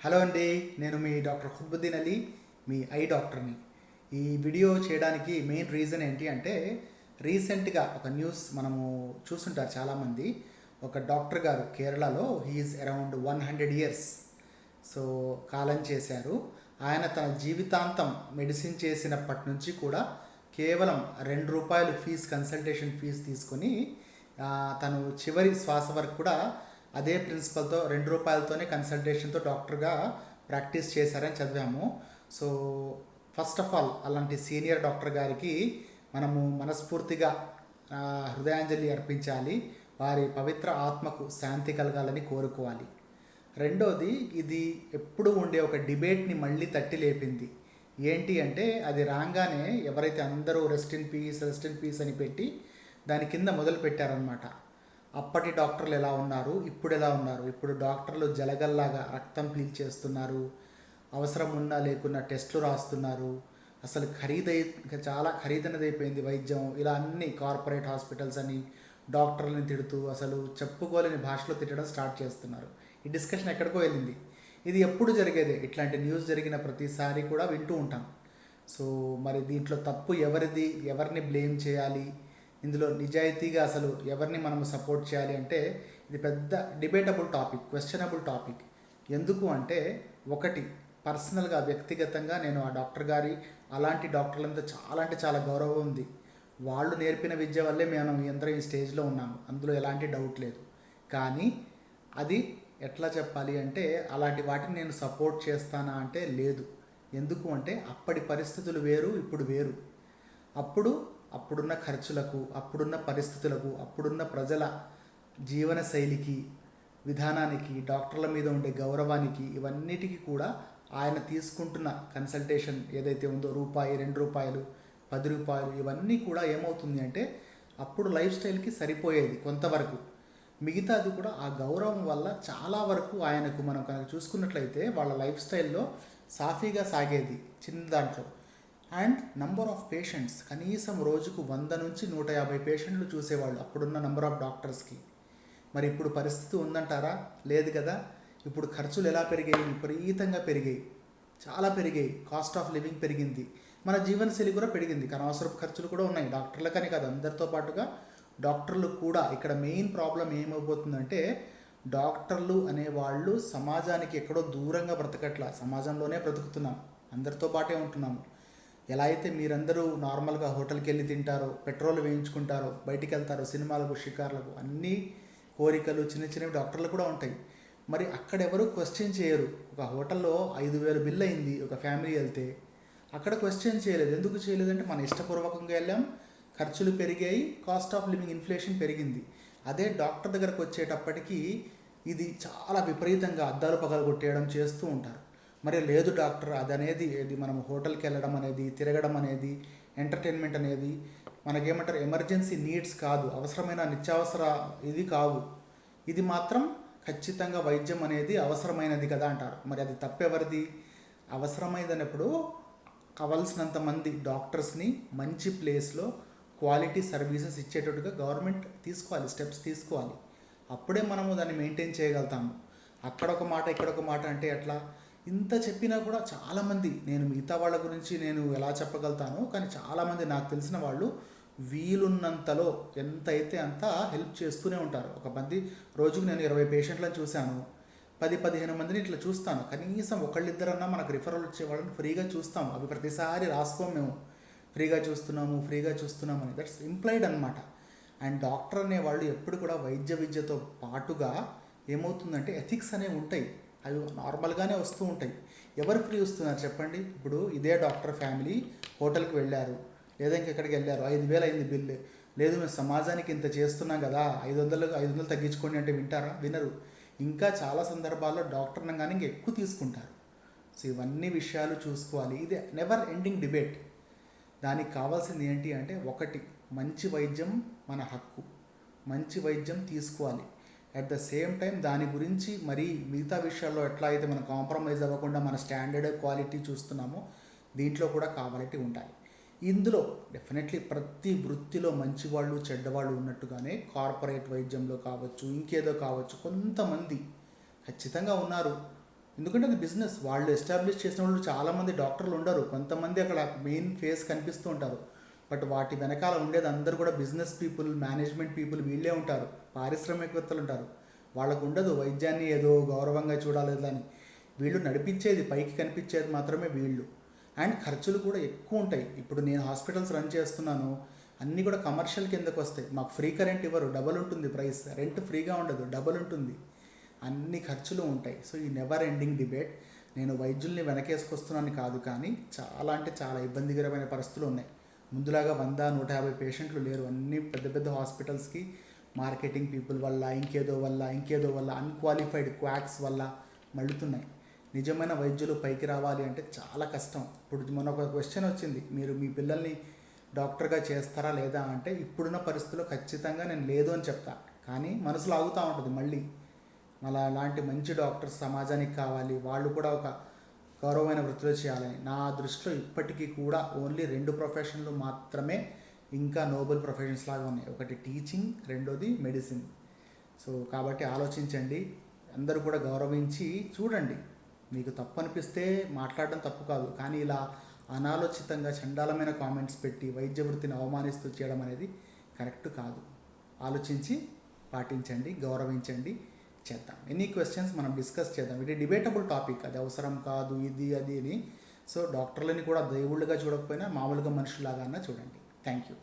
Hello అండి, నేను మీ doctor ఖుద్బుద్దీన్ Ali, me I డాక్టర్ని. ఈ వీడియో చేయడానికి మెయిన్ రీజన్ ఏంటి అంటే, రీసెంట్గా ఒక న్యూస్ మనము చూస్తుంటారు చాలామంది. ఒక డాక్టర్ గారు కేరళలో హీఈస్ అరౌండ్ 100 ఇయర్స్ సో కాలం చేశారు. ఆయన తన జీవితాంతం మెడిసిన్ చేసినప్పటి నుంచి కూడా కేవలం ₹2 ఫీజు, కన్సల్టేషన్ ఫీజు తీసుకొని తను చివరి శ్వాస వరకు కూడా అదే ప్రిన్సిపల్తో ₹2తోనే కన్సల్టేషన్తో డాక్టర్గా ప్రాక్టీస్ చేశారని చదివాము. సో ఫస్ట్ ఆఫ్ ఆల్ అలాంటి సీనియర్ డాక్టర్ గారికి మనము మనస్ఫూర్తిగా హృదయాంజలి అర్పించాలి. వారి పవిత్ర ఆత్మకు శాంతి కలగాలని కోరుకోవాలి. రెండోది, ఇది ఎప్పుడు ఉండే ఒక డిబేట్ని మళ్ళీ తట్టి లేపింది. ఏంటి అంటే, అది రాగానే ఎవరైతే అందరూ రెస్ట్ ఇన్ పీస్ అని పెట్టి దాని కింద మొదలు పెట్టారనమాట. అప్పటి డాక్టర్లు ఎలా ఉన్నారు, ఇప్పుడు ఎలా ఉన్నారు, ఇప్పుడు డాక్టర్లు జలగల్లాగా రక్తం పీల్చేస్తున్నారు, అవసరం ఉన్నా లేకున్నా టెస్టులు రాస్తున్నారు, అసలు చాలా ఖరీదైనదైపోయింది వైద్యం, ఇలా అన్ని కార్పొరేట్ హాస్పిటల్స్ అని డాక్టర్లని తిడుతూ అసలు చెప్పుకోలేని భాషలో తిట్టడం స్టార్ట్ చేస్తున్నారు. ఈ డిస్కషన్ ఎక్కడికో వెళ్ళింది. ఇది ఎప్పుడు జరిగేదే, ఇట్లాంటి న్యూస్ జరిగిన ప్రతిసారి కూడా వింటూ ఉంటాం. సో మరి దీంట్లో తప్పు ఎవరిది, ఎవరిని బ్లేమ్ చేయాలి, ఇందులో నిజాయితీగా అసలు ఎవరిని మనం సపోర్ట్ చేయాలి అంటే, ఇది పెద్ద డిబేటబుల్ టాపిక్, క్వశ్చనబుల్ టాపిక్. ఎందుకు అంటే, ఒకటి, పర్సనల్గా వ్యక్తిగతంగా నేను ఆ డాక్టర్ గారి అలాంటి డాక్టర్లంతా చాలా అంటే చాలా గౌరవం ఉంది. వాళ్ళు నేర్పిన విద్య వల్లే మేము అందరం ఈ స్టేజ్లో ఉన్నాము, అందులో ఎలాంటి డౌట్ లేదు. కానీ అది ఎట్లా చెప్పాలి అంటే, అలాంటి వాటిని నేను సపోర్ట్ చేస్తానా అంటే లేదు. ఎందుకు అంటే, అప్పటి పరిస్థితులు వేరు, ఇప్పుడు వేరు. అప్పుడున్న ఖర్చులకు, అప్పుడున్న పరిస్థితులకు, అప్పుడున్న ప్రజల జీవన శైలికి, విధానానికి, డాక్టర్ల మీద ఉండే గౌరవానికి, ఇవన్నిటికీ కూడా ఆయన తీసుకుంటున్న కన్సల్టేషన్ ఏదైతే ఉందో, రూపాయి, ₹2, ₹10, ఇవన్నీ కూడా ఏమవుతుంది అంటే, అప్పుడు లైఫ్ స్టైల్కి సరిపోయేది కొంతవరకు. మిగతాది కూడా ఆ గౌరవం వల్ల చాలా వరకు ఆయనకు మనం కనుక చూసుకున్నట్లయితే వాళ్ళ లైఫ్ స్టైల్లో సాఫీగా సాగేది చిన్న దాంట్లో. అండ్ నంబర్ ఆఫ్ పేషెంట్స్ కనీసం రోజుకు 100 నుంచి 150 పేషెంట్లు చూసేవాళ్ళు అప్పుడున్న నంబర్ ఆఫ్ డాక్టర్స్కి. మరి ఇప్పుడు పరిస్థితి ఉందంటారా? లేదు కదా. ఇప్పుడు ఖర్చులు ఎలా పెరిగాయి? విపరీతంగా పెరిగాయి, చాలా పెరిగాయి. కాస్ట్ ఆఫ్ లివింగ్ పెరిగింది, మన జీవనశైలి కూడా పెరిగింది, అనవసరపు ఖర్చులు కూడా ఉన్నాయి. డాక్టర్లకని కాదు, అందరితో పాటుగా డాక్టర్లు కూడా. ఇక్కడ మెయిన్ ప్రాబ్లం ఏమైపోతుందంటే, డాక్టర్లు అనేవాళ్ళు సమాజానికి ఎక్కడో దూరంగా బ్రతకట్లా, సమాజంలోనే బ్రతుకుతున్నాం, అందరితో పాటే ఉంటున్నాము. ఎలా అయితే మీరందరూ నార్మల్గా హోటల్కి వెళ్ళి తింటారో, పెట్రోల్ వేయించుకుంటారో, బయటికి వెళ్తారో, సినిమాలకు, షికార్లకు, అన్ని కోరికలు చిన్న చిన్నవి డాక్టర్లు కూడా ఉంటాయి. మరి అక్కడ ఎవరు క్వశ్చన్ చేయరు. ఒక హోటల్లో 5,000 బిల్ అయింది ఒక ఫ్యామిలీ వెళ్తే, అక్కడ క్వశ్చన్ చేయలేదు. ఎందుకు చేయలేదంటే, మన ఇష్టపూర్వకంగా వెళ్ళాం, ఖర్చులు పెరిగాయి, కాస్ట్ ఆఫ్ లివింగ్, ఇన్ఫ్లేషన్ పెరిగింది. అదే డాక్టర్ దగ్గరకు వచ్చేటప్పటికి ఇది చాలా విపరీతంగా అద్దాలు పగలు కొట్టేయడం చేస్తూ ఉంటారు. మరి లేదు డాక్టర్, ఇది మనం హోటల్కి వెళ్ళడం అనేది, తిరగడం అనేది, ఎంటర్టైన్మెంట్ అనేది మనకేమంటారు, ఎమర్జెన్సీ నీడ్స్ కాదు, అవసరమైన నిత్యావసర ఇది కావు. ఇది మాత్రం ఖచ్చితంగా వైద్యం అనేది అవసరమైనది కదా అంటారు. మరి అది తప్పెవరిది? అవసరమైనప్పుడు కావలసినంత మంది డాక్టర్స్ని మంచి ప్లేస్లో క్వాలిటీ సర్వీసెస్ ఇచ్చేటట్టుగా గవర్నమెంట్ తీసుకోవాలి, స్టెప్స్ తీసుకోవాలి. అప్పుడే మనము దాన్ని మెయింటైన్ చేయగలుగుతాము. అక్కడొక మాట ఇక్కడొక మాట అంటే ఎట్లా? ఇంత చెప్పినా కూడా చాలామంది, నేను మిగతా వాళ్ళ గురించి నేను ఎలా చెప్పగలుగుతాను, కానీ చాలామంది నాకు తెలిసిన వాళ్ళు వీలున్నంతలో ఎంత అయితే అంత హెల్ప్ చేస్తూనే ఉంటారు. రోజుకు నేను 20 పేషెంట్లను చూశాను, 10-15 మందిని ఇట్లా చూస్తాను. కనీసం ఒకళ్ళిద్దరన్నా మనకు రిఫరల్ వచ్చే వాళ్ళని ఫ్రీగా చూస్తాము. అవి ప్రతిసారి రాసుకోము మేము, ఫ్రీగా చూస్తున్నాము అని. దట్స్ ఇంప్లైడ్ అనమాట. అండ్ డాక్టర్ అనేవాళ్ళు ఎప్పుడు కూడా వైద్య విద్యతో పాటుగా ఏమవుతుందంటే, ఎథిక్స్ అనేవి ఉంటాయి, అవి నార్మల్గానే వస్తూ ఉంటాయి. ఎవరు ఫ్రీ వస్తున్నారు చెప్పండి? ఇప్పుడు ఇదే డాక్టర్ ఫ్యామిలీ హోటల్కి వెళ్ళారు, లేదా ఇంకెక్కడికి వెళ్ళారు, 5,000 అయింది బిల్లు. లేదు మేము సమాజానికి ఇంత చేస్తున్నాం కదా, 500 తగ్గించుకోండి అంటే వింటారా? వినరు. ఇంకా చాలా సందర్భాల్లో డాక్టర్ అనగానే ఇంకా ఎక్కువ తీసుకుంటారు. సో ఇవన్నీ విషయాలు చూసుకోవాలి. ఇది నెవర్ ఎండింగ్ డిబేట్. దానికి కావాల్సింది ఏంటి అంటే, ఒకటి, మంచి వైద్యం మన హక్కు, మంచి వైద్యం తీసుకోవాలి. అట్ ద సేమ్ టైం దాని గురించి మరి మిగతా విషయాల్లో ఎట్లా అయితే మనం కాంప్రమైజ్ అవ్వకుండా మన స్టాండర్డ్ క్వాలిటీ చూస్తున్నామో, దీంట్లో కూడా క్వాలిటీ ఉండాలి. ఇందులో డెఫినెట్లీ ప్రతి వృత్తిలో మంచివాళ్ళు చెడ్డవాళ్ళు ఉన్నట్టుగానే కార్పొరేట్ వైద్యంలో కావచ్చు, ఇంకేదో కావచ్చు, కొంతమంది ఖచ్చితంగా ఉన్నారు. ఎందుకంటే అది బిజినెస్. వాళ్ళు ఎస్టాబ్లిష్ చేసిన వాళ్ళు చాలామంది డాక్టర్లు ఉండరు, కొంతమంది అక్కడ మెయిన్ ఫేస్ కనిపిస్తూ ఉంటారు. బట్ వాటి వెనకాల ఉండేది అందరూ కూడా బిజినెస్ పీపుల్, మేనేజ్మెంట్ పీపుల్, వీళ్ళే ఉంటారు, పారిశ్రామికవేత్తలు ఉంటారు. వాళ్ళకు ఉండదు వైద్యాన్ని ఏదో గౌరవంగా చూడాలి అని. వీళ్ళు నడిపించేది, పైకి కనిపించేది మాత్రమే వీళ్ళు. అండ్ ఖర్చులు కూడా ఎక్కువ ఉంటాయి. ఇప్పుడు నేను హాస్పిటల్స్ రన్ చేస్తున్నాను, అన్నీ కూడా కమర్షియల్ కిందకు వస్తాయి. మాకు ఫ్రీ కరెంట్ ఇవ్వరు, డబల్ ఉంటుంది ప్రైస్. రెంట్ ఫ్రీగా ఉండదు, డబల్ ఉంటుంది. అన్ని ఖర్చులు ఉంటాయి. సో ఈ నెవర్ ఎండింగ్ డిబేట్. నేను వైద్యుల్ని వెనకేసుకొస్తున్నాను కాదు, కానీ చాలా అంటే చాలా ఇబ్బందికరమైన పరిస్థితులు ఉన్నాయి. ముందులాగా 100-150 పేషెంట్లు లేరు. అన్ని పెద్ద పెద్ద హాస్పిటల్స్కి మార్కెటింగ్ పీపుల్ వల్ల, ఇంకేదో వల్ల అన్క్వాలిఫైడ్ క్వాక్స్ వల్ల మళ్ళుతున్నాయి. నిజమైన వైద్యులు పైకి రావాలి అంటే చాలా కష్టం. ఇప్పుడు మన ఒక క్వశ్చన్ వచ్చింది, మీరు మీ పిల్లల్ని డాక్టర్గా చేస్తారా లేదా అంటే, ఇప్పుడున్న పరిస్థితుల్లో ఖచ్చితంగా నేను లేదు అని చెప్తా. కానీ మనసులో ఆగుతూ ఉంటుంది మళ్ళీ, అలాంటి మంచి డాక్టర్స్ సమాజానికి కావాలి, వాళ్ళు కూడా ఒక గౌరవమైన వృత్తిలో చేయాలని. నా దృష్టిలో ఇప్పటికీ కూడా ఓన్లీ 2 ప్రొఫెషన్లు మాత్రమే ఇంకా నోబెల్ ప్రొఫెషన్స్ లాగా ఉన్నాయి. ఒకటి టీచింగ్, రెండోది మెడిసిన్. సో కాబట్టి ఆలోచించండి, అందరూ కూడా గౌరవించి చూడండి. మీకు తప్పు అనిపిస్తే మాట్లాడడం తప్పు కాదు, కానీ ఇలా అనాలోచితంగా చండాలమైన కామెంట్స్ పెట్టి వైద్య వృత్తిని అవమానిస్తూ చేయడం అనేది కరెక్ట్ కాదు. ఆలోచించి పాటించండి, గౌరవించండి, చేద్దాం. ఎనీ క్వశ్చన్స్ మనం డిస్కస్ చేద్దాం. ఇది డిబేటబుల్ టాపిక్, అది అవసరం కాదు ఇది అది అని. సో డాక్టర్లని కూడా దేవుళ్ళుగా చూడకపోయినా మామూలుగా మనుషులాగా చూడండి. Thank you.